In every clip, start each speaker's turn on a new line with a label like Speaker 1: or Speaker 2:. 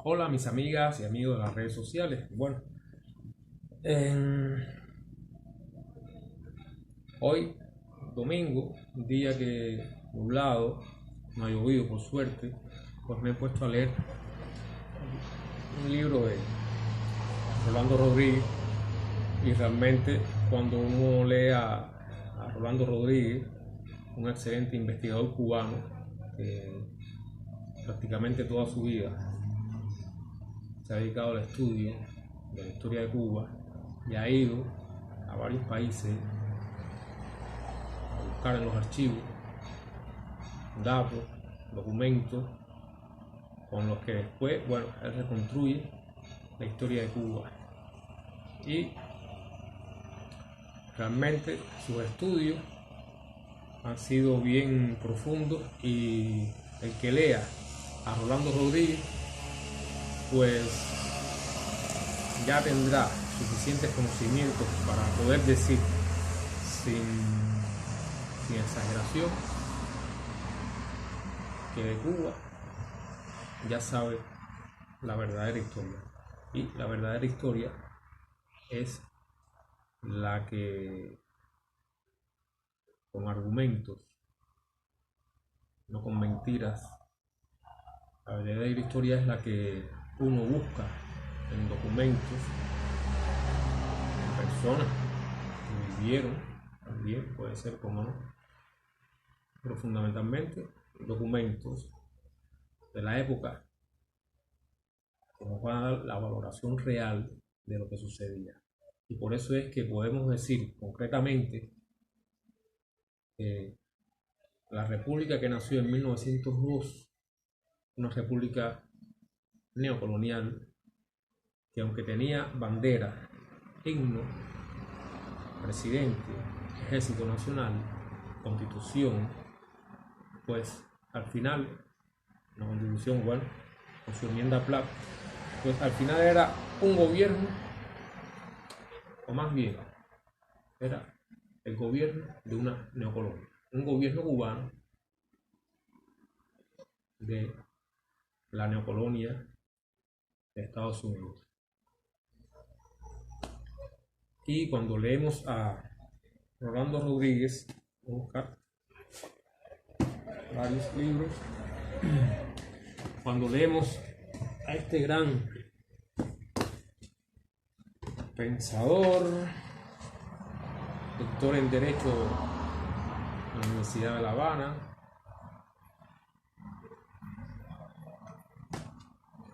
Speaker 1: Hola mis amigas y amigos de las redes sociales. Hoy domingo, un día que nublado, no ha llovido por suerte, pues me he puesto a leer un libro de Rolando Rodríguez y realmente cuando uno lee a Rolando Rodríguez, un excelente investigador cubano, prácticamente toda su vida se ha dedicado al estudio de la historia de Cuba y ha ido a varios países a buscar en los archivos datos, documentos con los que después, él reconstruye la historia de Cuba y realmente sus estudios han sido bien profundos y el que lea a Rolando Rodríguez pues ya tendrá suficientes conocimientos para poder decir sin exageración que de Cuba ya sabe la verdadera historia, y la verdadera historia es la que con argumentos, no con mentiras, la verdadera historia es la que uno busca en documentos, en personas que vivieron, también puede ser como no, pero fundamentalmente documentos de la época que nos van a dar la valoración real de lo que sucedía. Y por eso es que podemos decir concretamente que la república que nació en 1902, una república neocolonial, que aunque tenía bandera, himno, presidente, ejército nacional, constitución, pues al final, la constitución, con su enmienda Platt, pues al final era un gobierno, o más bien, era el gobierno de una neocolonia, un gobierno cubano de la neocolonia de Estados Unidos. Y cuando leemos a Rolando Rodríguez, voy a buscar varios libros, cuando leemos a este gran pensador, doctor en Derecho en la Universidad de La Habana,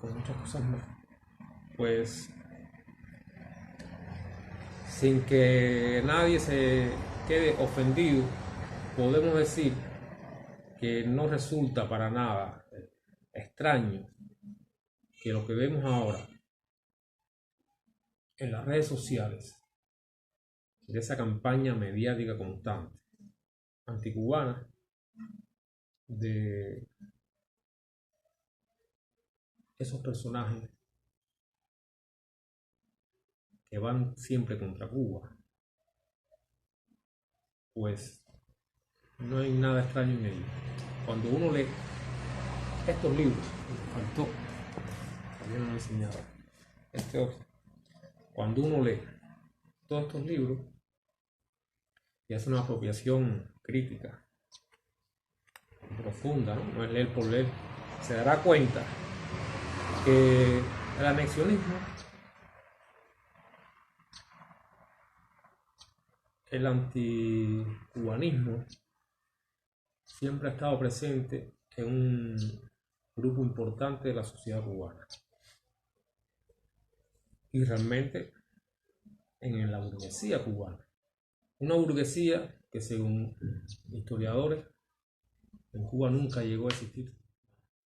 Speaker 1: con muchas cosas más, pues sin que nadie se quede ofendido, podemos decir que no resulta para nada extraño que lo que vemos ahora en las redes sociales, de esa campaña mediática constante anticubana, de esos personajes que van siempre contra Cuba, pues no hay nada extraño en ello. Cuando uno lee estos libros, faltó, todavía no me enseñaba, cuando uno lee todos estos libros y hace una apropiación crítica profunda, no es leer por leer, se dará cuenta que el anexionismo, el anticubanismo, siempre ha estado presente en un grupo importante de la sociedad cubana. Y realmente en la burguesía cubana. Una burguesía que, según historiadores, en Cuba nunca llegó a existir.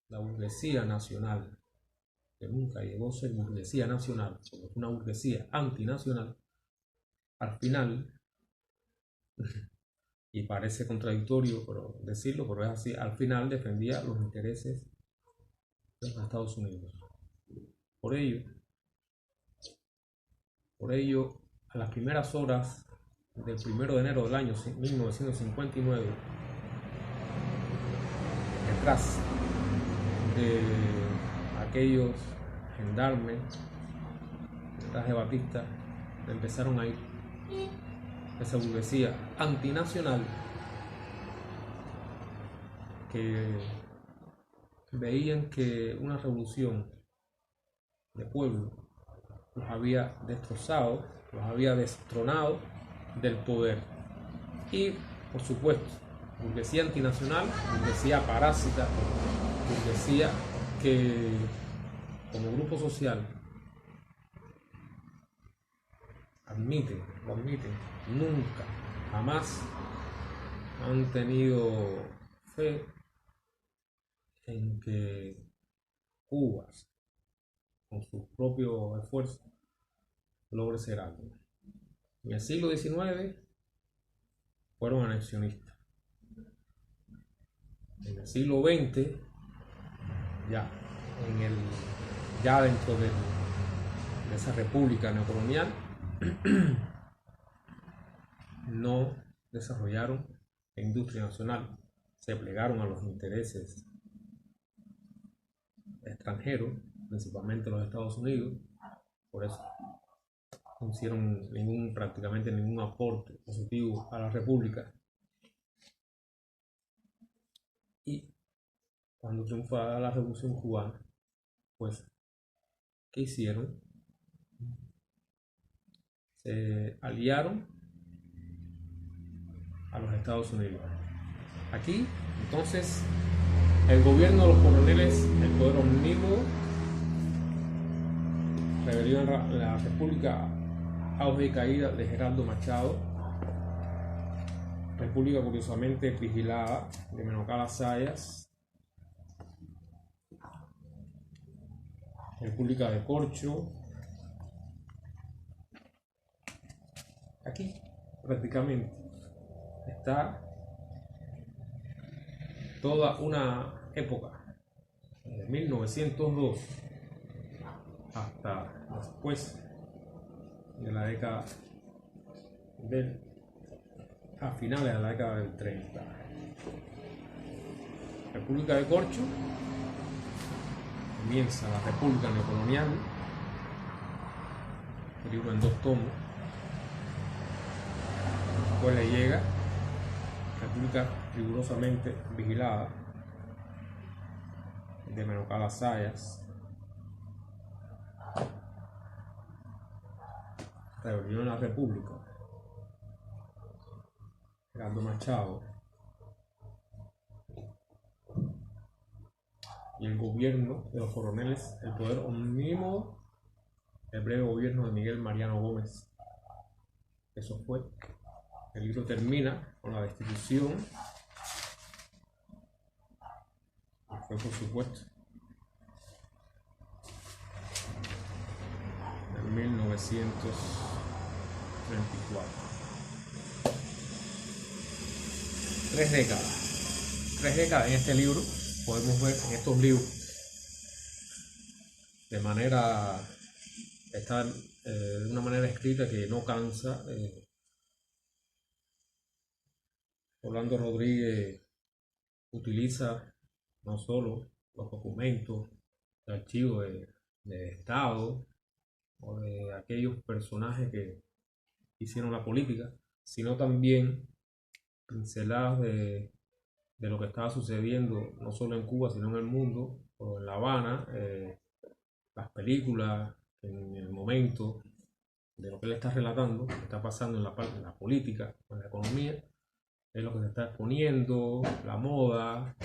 Speaker 1: La burguesía nacional, que nunca llegó a ser burguesía nacional, porque una burguesía antinacional, al final, y parece contradictorio decirlo, pero es así, al final defendía los intereses de los Estados Unidos. Por ello, a las primeras horas del 1 de enero del año 1959, detrás de aquellos gendarmes, detrás de Batista, empezaron a ir. Esa burguesía antinacional que veían que una revolución de pueblo los había destrozado, los había destronado del poder. Y, por supuesto, burguesía antinacional, burguesía parásita, burguesía que como grupo social lo admiten, nunca, jamás han tenido fe en que Cuba, con sus propios esfuerzos, logre ser algo. En el siglo XIX fueron anexionistas. En el siglo XX, ya dentro de esa república neocolonial, no desarrollaron la industria nacional, se plegaron a los intereses extranjeros, principalmente los Estados Unidos. Por eso no hicieron prácticamente ningún aporte positivo a la república. Y cuando triunfa la revolución cubana, pues, ¿qué hicieron? Se aliaron a los Estados Unidos. Aquí, entonces, el gobierno de los coroneles, el poder omnímodo, rebelión en la República, auge y caída de Gerardo Machado, república curiosamente vigilada de Menocala Zayas, república de Corcho. Aquí prácticamente está toda una época, de 1902 hasta después de la década a finales de la década del 30. República de Corcho, comienza la República Neocolonial, el libro en 2 tomos. Después le llega República rigurosamente vigilada de Menocala Zayas, rebelión en la República, Gerardo Machado, y el gobierno de los coroneles, el poder omnímodo, el breve gobierno de Miguel Mariano Gómez. Eso fue. El libro termina con la destitución, que fue, por supuesto, en 1934. 3 décadas en este libro. Podemos ver en estos libros de una manera escrita que no cansa. Orlando Rodríguez utiliza no solo los documentos de archivos de Estado o de aquellos personajes que hicieron la política, sino también pinceladas de lo que estaba sucediendo no solo en Cuba, sino en el mundo, o en La Habana, las películas, en el momento de lo que él está relatando, que está pasando en la política, en la economía, es lo que se está exponiendo, la moda,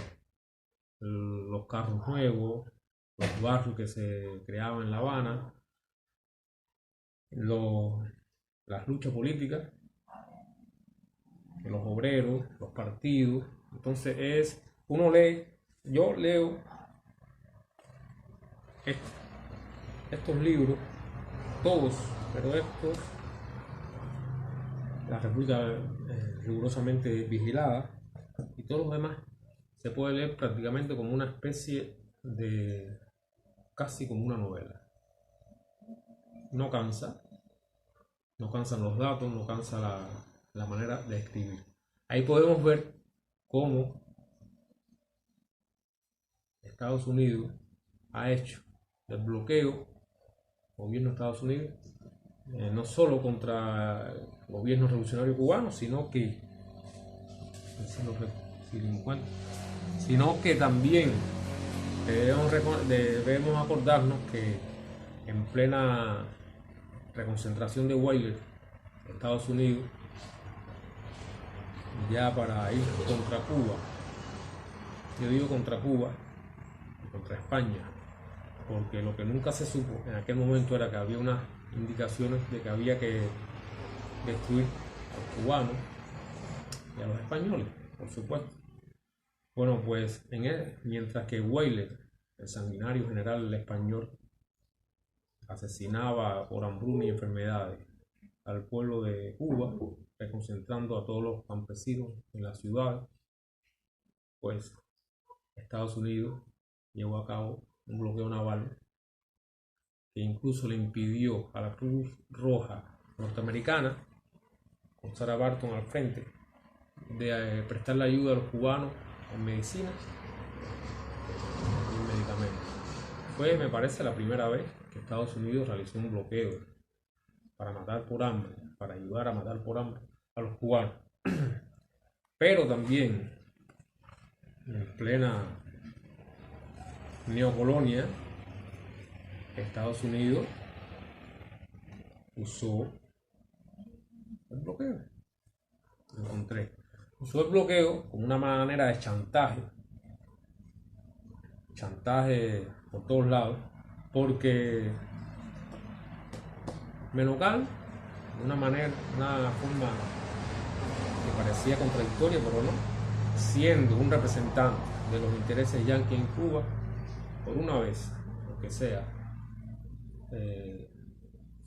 Speaker 1: los carros nuevos, los barrios que se creaban en La Habana, las luchas políticas, los obreros, los partidos. Entonces yo leo estos libros, todos, pero estos, la República rigurosamente vigilada, y todos los demás se puede leer prácticamente como una especie de, casi como una novela. No cansan los datos, no cansa la manera de escribir. Ahí podemos ver cómo Estados Unidos ha hecho del bloqueo del gobierno de Estados Unidos, no solo contra el gobierno revolucionario cubano, sino que también debemos acordarnos que en plena reconcentración de Wilder, Estados Unidos, ya para ir contra Cuba, yo digo contra Cuba, contra España, porque lo que nunca se supo en aquel momento era que había unas indicaciones de que había que destruir a los cubanos y a los españoles, por supuesto. Bueno, pues mientras que Wilder, el sanguinario general español, asesinaba por hambruna y enfermedades al pueblo de Cuba, reconcentrando a todos los campesinos en la ciudad, pues Estados Unidos llevó a cabo un bloqueo naval que incluso le impidió a la Cruz Roja norteamericana, con Sarah Barton al frente, de prestarle ayuda a los cubanos en medicina y en medicamentos. Fue, me parece, la primera vez que Estados Unidos realizó un bloqueo para matar por hambre, para ayudar a matar por hambre a los cubanos. Pero también, en plena neocolonia, Estados Unidos usó el bloqueo. Usó el bloqueo como una manera de chantaje por todos lados, porque Menocal, de una forma que parecía contradictoria, pero no, siendo un representante de los intereses yanquis en Cuba, por una vez, lo que sea,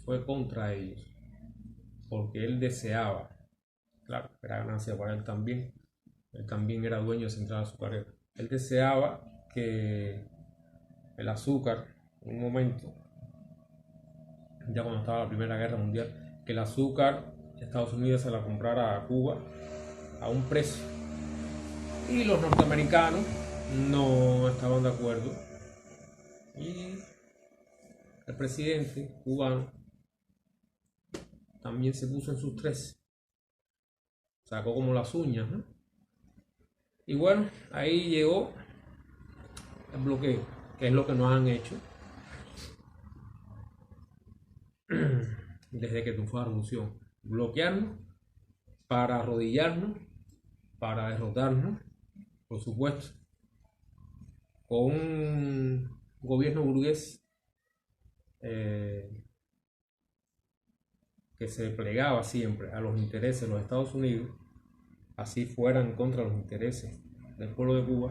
Speaker 1: fue contra ellos, porque él deseaba, claro, era ganancia para él también era dueño de Central Azucarera, él deseaba que el azúcar, en un momento, ya cuando estaba la Primera Guerra Mundial, que el azúcar Estados Unidos se la comprara a Cuba a un precio, y los norteamericanos no estaban de acuerdo, y el presidente cubano también se puso en sus tres, sacó como las uñas, ¿no? Y bueno, ahí llegó el bloqueo, que es lo que nos han hecho desde que triunfó la revolución: bloquearnos para arrodillarnos, para derrotarnos, por supuesto, con un gobierno burgués que se plegaba siempre a los intereses de los Estados Unidos, así fueran contra los intereses del pueblo de Cuba.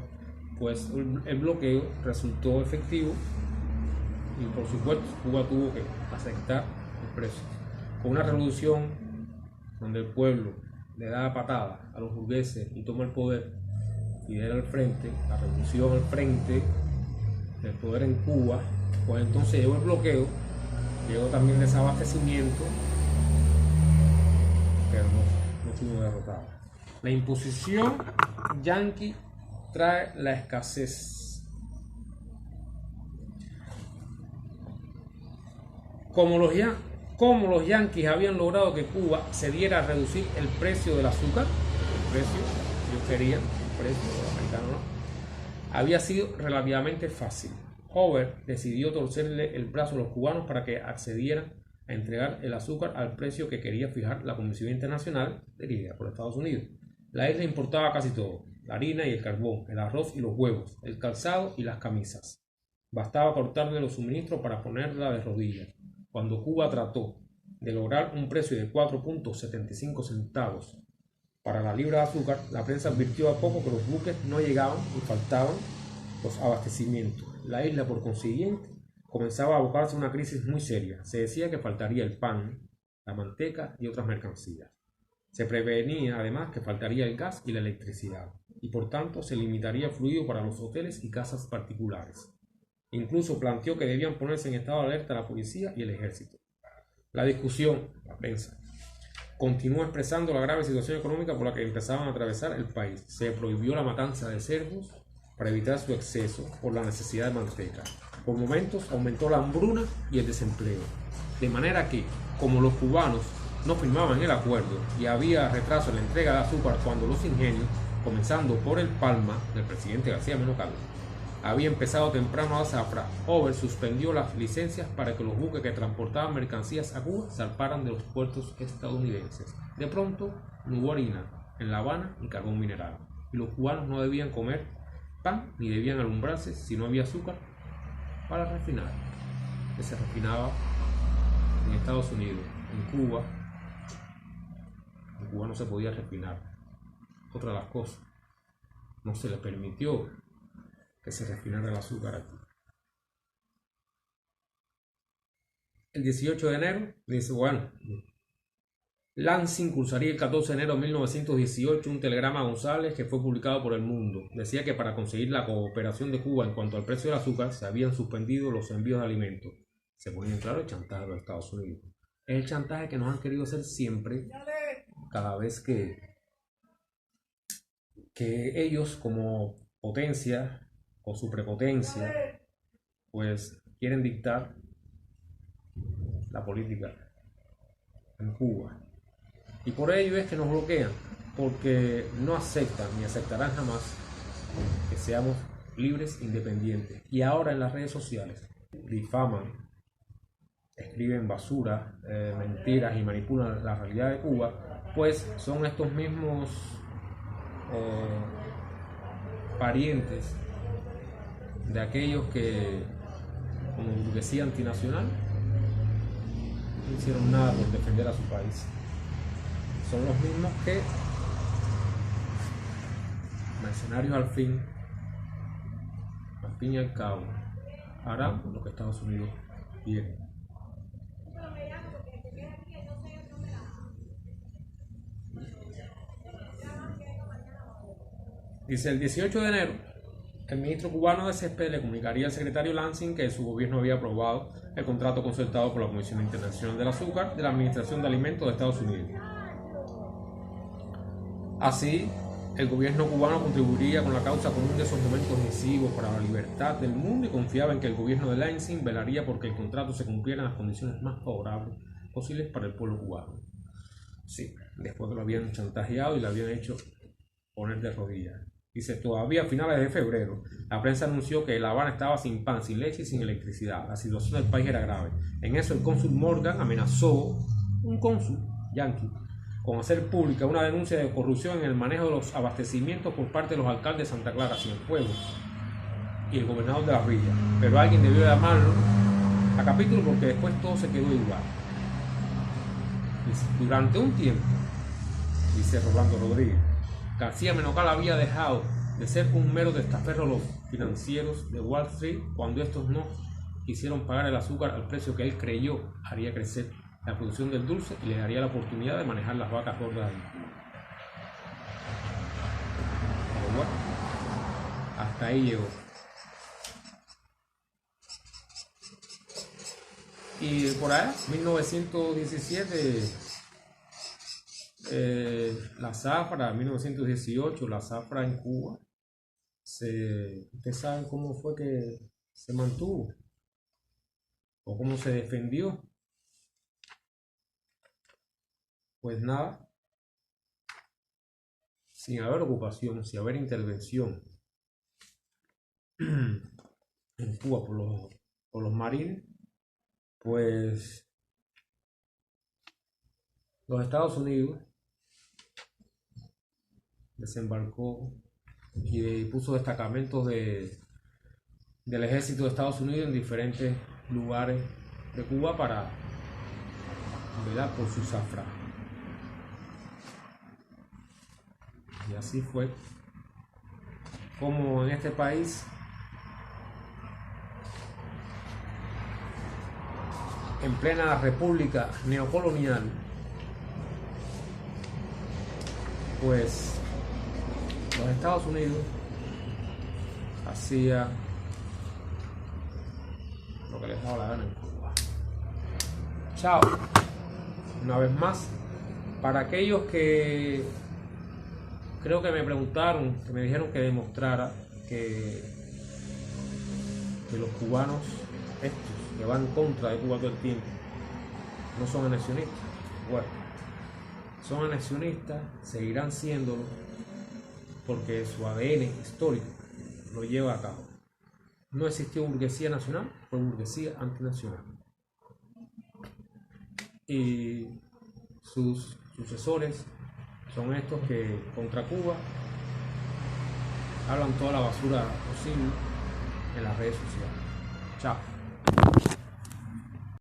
Speaker 1: Pues el bloqueo resultó efectivo y por supuesto Cuba tuvo que aceptar el precio. Con una revolución donde el pueblo le da patadas a los burgueses y toma el poder, lidera el frente, la revolución al frente del poder en Cuba, pues entonces llegó el bloqueo, llegó también el desabastecimiento, pero no estuvo derrotado. La imposición yanqui trae la escasez. Como los yanquis habían logrado que Cuba cediera a reducir el precio del azúcar, el precio, ellos querían el precio, los americanos no, había sido relativamente fácil. Hoover decidió torcerle el brazo a los cubanos para que accedieran a entregar el azúcar al precio que quería fijar la Comisión Internacional dirigida por Estados Unidos. La isla importaba casi todo: la harina y el carbón, el arroz y los huevos, el calzado y las camisas. Bastaba cortarle los suministros para ponerla de rodillas. Cuando Cuba trató de lograr un precio de 4.75 centavos para la libra de azúcar, la prensa advirtió a poco que los buques no llegaban y faltaban los abastecimientos. La isla, por consiguiente, comenzaba a abocarse a una crisis muy seria. Se decía que faltaría el pan, la manteca y otras mercancías. Se prevenía además que faltaría el gas y la electricidad, y por tanto se limitaría el fluido para los hoteles y casas particulares. Incluso planteó que debían ponerse en estado de alerta la policía y el ejército. La discusión, la prensa, continuó expresando la grave situación económica por la que empezaban a atravesar el país. Se prohibió la matanza de cerdos, para evitar su exceso por la necesidad de manteca. Por momentos aumentó la hambruna y el desempleo, de manera que, como los cubanos no firmaban el acuerdo y había retraso en la entrega de azúcar cuando los ingenios, comenzando por el Palma del presidente García Menocal, había empezado temprano la zafra, Hoover suspendió las licencias para que los buques que transportaban mercancías a Cuba zarparan de los puertos estadounidenses. De pronto no hubo harina en La Habana ni carbón mineral, y los cubanos no debían comer pan ni debían alumbrarse si no había azúcar para refinar, que se refinaba en Estados Unidos. En Cuba no se podía refinar. Otra de las cosas, no se le permitió que se refinara el azúcar aquí. El 18 de enero dice, bueno, Lansing cursaría el 14 de enero de 1918 un telegrama a González que fue publicado por El Mundo. Decía que para conseguir la cooperación de Cuba en cuanto al precio del azúcar se habían suspendido los envíos de alimentos. Se ponía en claro el chantaje de los Estados Unidos. Es el chantaje que nos han querido hacer siempre, cada vez que ellos como potencia, con su prepotencia, pues quieren dictar la política en Cuba. Y por ello es que nos bloquean, porque no aceptan ni aceptarán jamás que seamos libres, independientes. Y ahora en las redes sociales difaman, escriben basura, mentiras y manipulan la realidad de Cuba, pues son estos mismos parientes de aquellos que, como burguesía antinacional, no hicieron nada por defender a su país. Son los mismos que, mercenarios al fin y al cabo, harán lo que Estados Unidos quiere. Dice, el 18 de enero, el ministro cubano de Césped le comunicaría al secretario Lansing que su gobierno había aprobado el contrato concertado por la Comisión Internacional del Azúcar de la Administración de Alimentos de Estados Unidos. Así, el gobierno cubano contribuiría con la causa común de esos momentos decisivos para la libertad del mundo y confiaba en que el gobierno de Lansing velaría porque el contrato se cumpliera en las condiciones más favorables posibles para el pueblo cubano. Sí, después que lo habían chantajeado y lo habían hecho poner de rodillas. Dice, todavía a finales de febrero, la prensa anunció que La Habana estaba sin pan, sin leche y sin electricidad. La situación del país era grave. En eso el cónsul Morgan amenazó, un cónsul yanqui, con hacer pública una denuncia de corrupción en el manejo de los abastecimientos por parte de los alcaldes de Santa Clara, Cienfuegos y el gobernador de las villas. Pero alguien debió llamarlo a capítulo porque después todo se quedó igual. Dice, durante un tiempo, dice Rolando Rodríguez, García Menocal había dejado de ser un mero testaferro de los financieros de Wall Street cuando estos no quisieron pagar el azúcar al precio que él creyó haría crecer la producción del dulce y le daría la oportunidad de manejar las vacas gordas en Cuba. Pero bueno, hasta ahí llegó. Y por allá, 1917, la zafra, 1918, la zafra en Cuba, ¿ustedes saben cómo fue que se mantuvo? ¿O cómo se defendió? Pues nada, sin haber ocupación, sin haber intervención en Cuba por los marines, pues los Estados Unidos desembarcó y puso destacamentos del ejército de Estados Unidos en diferentes lugares de Cuba para velar por su zafra. Y así fue como en este país en plena república neocolonial, pues los Estados Unidos hacía lo que les daba la gana en Cuba. Chao. Una vez más, para aquellos que creo que me preguntaron, que me dijeron que demostrara que los cubanos, estos que van en contra de Cuba todo el tiempo, no son anexionistas. Bueno, son anexionistas, seguirán siéndolo, porque su ADN histórico lo lleva a cabo. No existió burguesía nacional, fue burguesía antinacional. Y sus sucesores son estos que contra Cuba hablan toda la basura posible en las redes sociales. Chao.